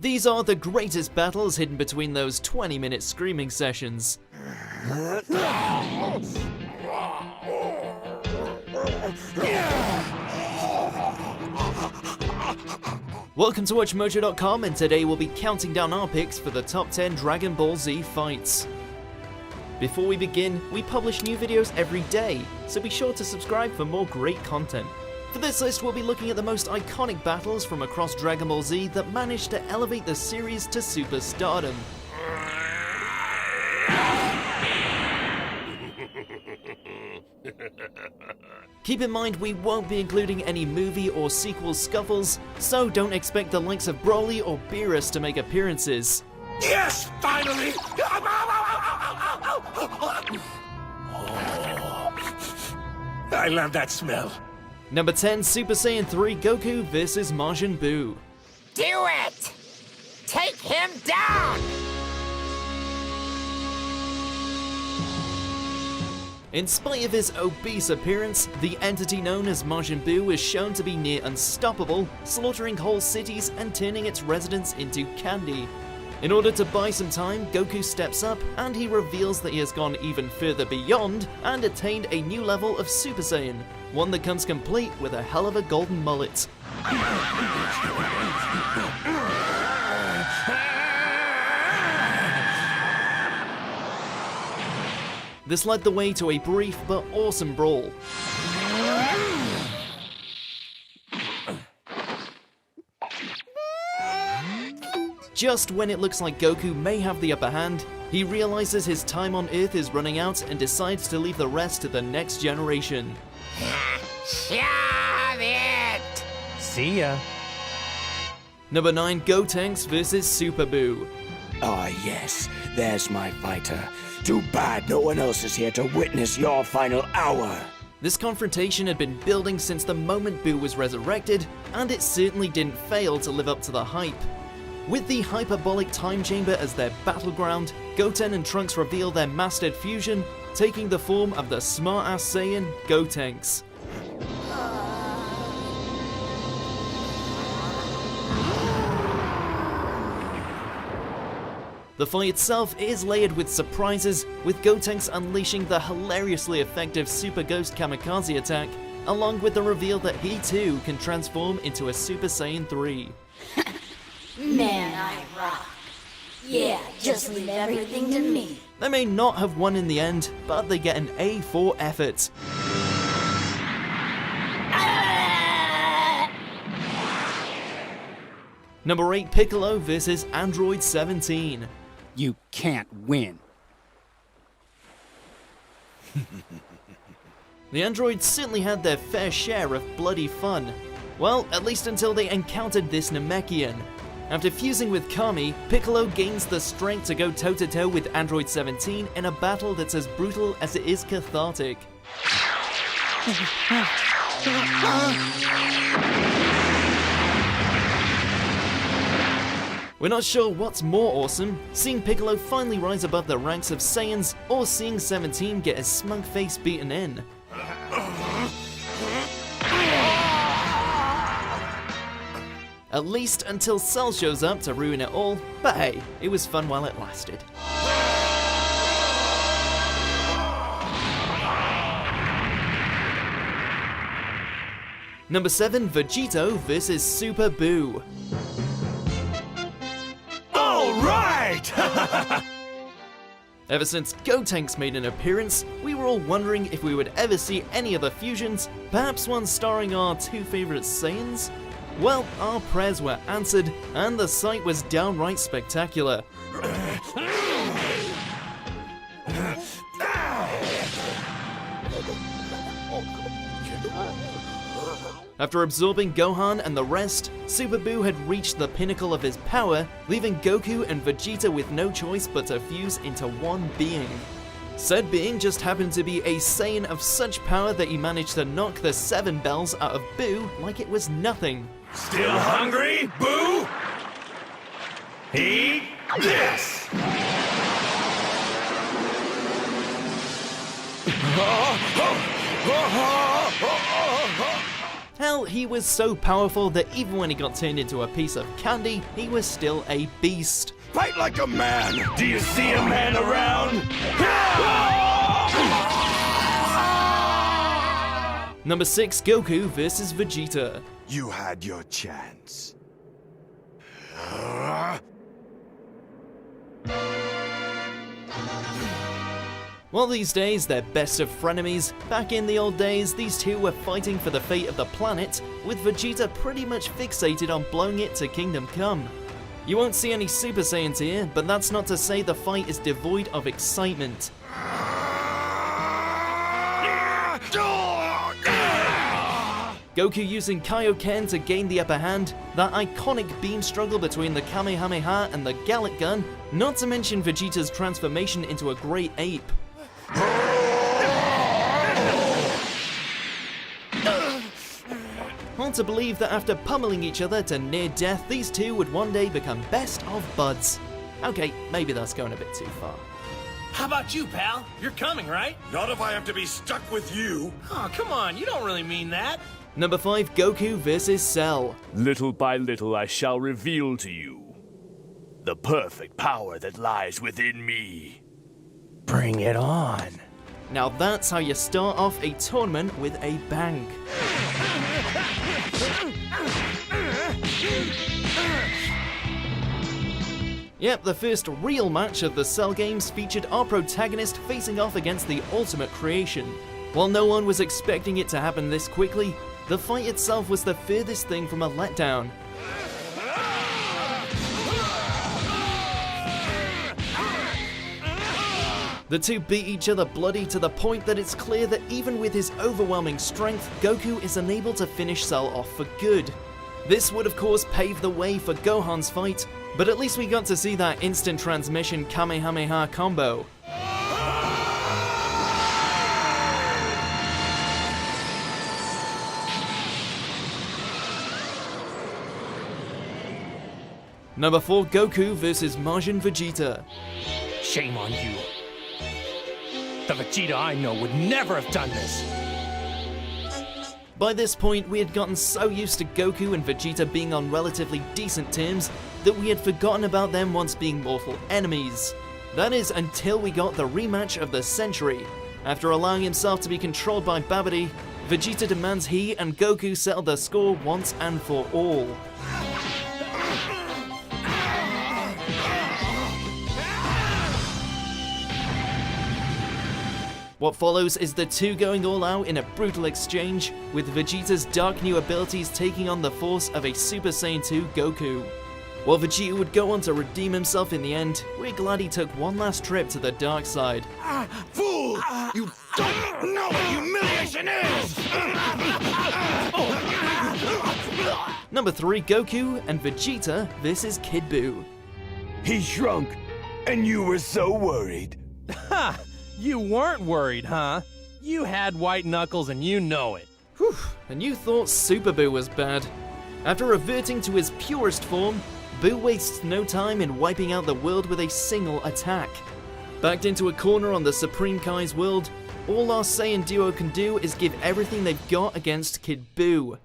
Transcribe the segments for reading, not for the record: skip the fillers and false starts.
These are the greatest battles hidden between those 20-minute screaming sessions. Welcome to WatchMojo.com, and today we'll be counting down our picks for the top 10 Dragon Ball Z fights. Before we begin, we publish new videos every day, so be sure to subscribe for more great content. For this list, we'll be looking at the most iconic battles from across Dragon Ball Z that managed to elevate the series to superstardom. Keep in mind, we won't be including any movie or sequel scuffles, so don't expect the likes of Broly or Beerus to make appearances. Yes, finally! I love that smell. Number 10, Super Saiyan 3 Goku vs Majin Buu. Do it! Take him down! In spite of his obese appearance, the entity known as Majin Buu is shown to be near unstoppable, slaughtering whole cities and turning its residents into candy. In order to buy some time, Goku steps up and he reveals that he has gone even further beyond and attained a new level of Super Saiyan, one that comes complete with a hell of a golden mullet. This led the way to a brief but awesome brawl. Just when it looks like Goku may have the upper hand, he realizes his time on Earth is running out and decides to leave the rest to the next generation. Shove it! See ya. Number 9, Gotenks vs Super Buu. Ah, yes, there's my fighter. Too bad no one else is here to witness your final hour. This confrontation had been building since the moment Buu was resurrected, and it certainly didn't fail to live up to the hype. With the hyperbolic time chamber as their battleground, Goten and Trunks reveal their mastered fusion, taking the form of the smart-ass Saiyan, Gotenks. The fight itself is layered with surprises, with Gotenks unleashing the hilariously effective Super Ghost Kamikaze attack, along with the reveal that he too can transform into a Super Saiyan 3. Man, I rock. Yeah, just leave everything to me. They may not have won in the end, but they get an A for effort. Number 8, Piccolo vs Android 17. You can't win. The androids certainly had their fair share of bloody fun. Well, at least until they encountered this Namekian. After fusing with Kami, Piccolo gains the strength to go toe-to-toe with Android 17 in a battle that's as brutal as it is cathartic. We're not sure what's more awesome, seeing Piccolo finally rise above the ranks of Saiyans, or seeing 17 get his smug face beaten in. At least until Cell shows up to ruin it all, but hey, it was fun while it lasted. Number 7, Vegito vs Super Buu. All right! Ever since Gotenks made an appearance, we were all wondering if we would ever see any other fusions, perhaps one starring our two favorite Saiyans? Well, our prayers were answered, and the sight was downright spectacular. After absorbing Gohan and the rest, Super Buu had reached the pinnacle of his power, leaving Goku and Vegeta with no choice but to fuse into one being. Said being just happened to be a Saiyan of such power that he managed to knock the 7 bells out of Buu like it was nothing. Still hungry, Boo? Eat this! Hell, he was so powerful that even when he got turned into a piece of candy, he was still a beast. Fight like a man! Do you see a man around? Number 6, Goku vs Vegeta. You had your chance. While these days they're best of frenemies, back in the old days these two were fighting for the fate of the planet, with Vegeta pretty much fixated on blowing it to Kingdom Come. You won't see any Super Saiyans here, but that's not to say the fight is devoid of excitement. Goku using Kaioken to gain the upper hand, that iconic beam struggle between the Kamehameha and the Gallic Gun, not to mention Vegeta's transformation into a great ape. Hard to believe that after pummeling each other to near death, these two would one day become best of buds. Okay, maybe that's going a bit too far. How about you, pal? You're coming, right? Not if I have to be stuck with you. Oh, come on, you don't really mean that. Number 5, Goku vs Cell. Little by little I shall reveal to you the perfect power that lies within me. Bring it on. Now that's how you start off a tournament with a bang. Yep, the first real match of the Cell games featured our protagonist facing off against the ultimate creation. While no one was expecting it to happen this quickly, the fight itself was the furthest thing from a letdown. The two beat each other bloody to the point that it's clear that even with his overwhelming strength, Goku is unable to finish Cell off for good. This would of course pave the way for Gohan's fight, but at least we got to see that instant transmission Kamehameha combo. Number 4, Goku vs Majin Vegeta. Shame on you. The Vegeta I know would never have done this. By this point, we had gotten so used to Goku and Vegeta being on relatively decent terms that we had forgotten about them once being mortal enemies. That is, until we got the rematch of the century. After allowing himself to be controlled by Babidi, Vegeta demands he and Goku settle the score once and for all. What follows is the two going all out in a brutal exchange, with Vegeta's dark new abilities taking on the force of a Super Saiyan 2 Goku. While Vegeta would go on to redeem himself in the end, we're glad he took one last trip to the dark side. Fool! You don't know what humiliation is! Number 3, Goku and Vegeta vs Kid Buu. He shrunk, and you were so worried. Ha! You weren't worried, huh? You had white knuckles and you know it. Whew, and you thought Super Buu was bad. After reverting to his purest form, Buu wastes no time in wiping out the world with a single attack. Backed into a corner on the Supreme Kai's world, all our Saiyan duo can do is give everything they've got against Kid Buu.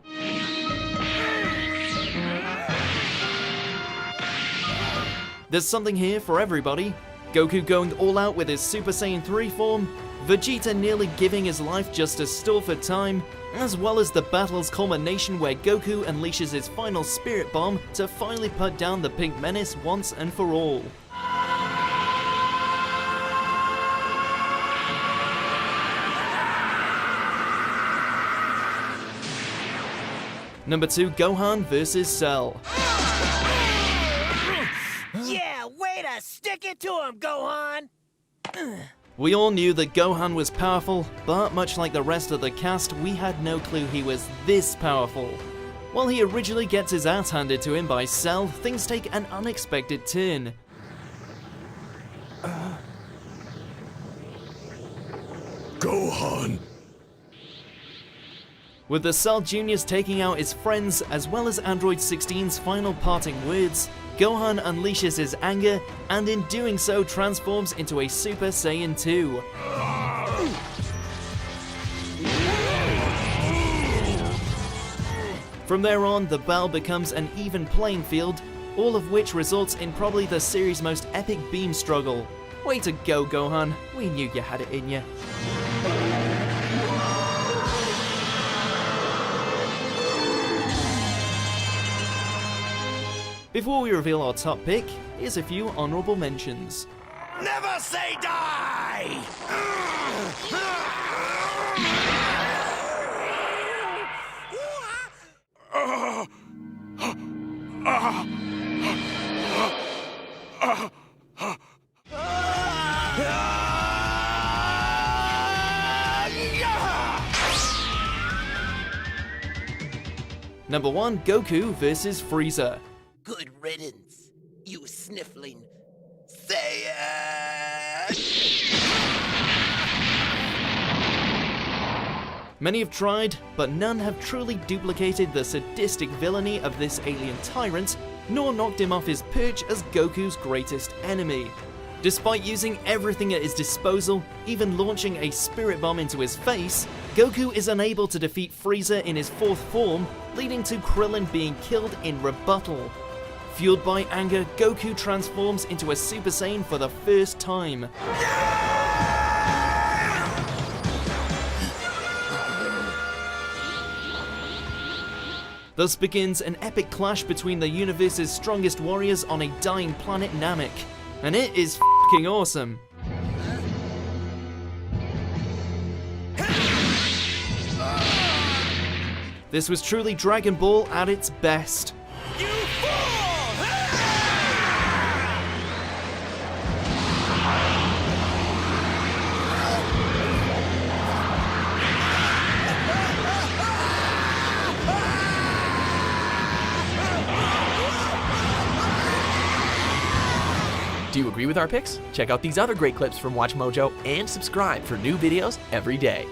There's something here for everybody. Goku going all out with his Super Saiyan 3 form, Vegeta nearly giving his life just to stall for time, as well as the battle's culmination where Goku unleashes his final Spirit Bomb to finally put down the Pink Menace once and for all. Number 2, Gohan vs Cell. Yeah, way to stick it to him, Gohan! We all knew that Gohan was powerful, but much like the rest of the cast, we had no clue he was this powerful. While he originally gets his ass handed to him by Cell, things take an unexpected turn. Gohan! With the Cell Juniors taking out his friends, as well as Android 16's final parting words, Gohan unleashes his anger, and in doing so transforms into a Super Saiyan 2. From there on, the battle becomes an even playing field, all of which results in probably the series' most epic beam struggle. Way to go, Gohan. We knew you had it in you. Before we reveal our top pick, here's a few honorable mentions. Never say die! Number 1, Goku vs. Frieza. Good riddance, you sniffling Saiyan! Many have tried, but none have truly duplicated the sadistic villainy of this alien tyrant, nor knocked him off his perch as Goku's greatest enemy. Despite using everything at his disposal, even launching a spirit bomb into his face, Goku is unable to defeat Frieza in his fourth form, leading to Krillin being killed in rebuttal. Fueled by anger, Goku transforms into a Super Saiyan for the first time. Thus begins an epic clash between the universe's strongest warriors on a dying planet Namek. And it is f***ing awesome. This was truly Dragon Ball at its best. You fool! Do you agree with our picks? Check out these other great clips from Watch Mojo and subscribe for new videos every day.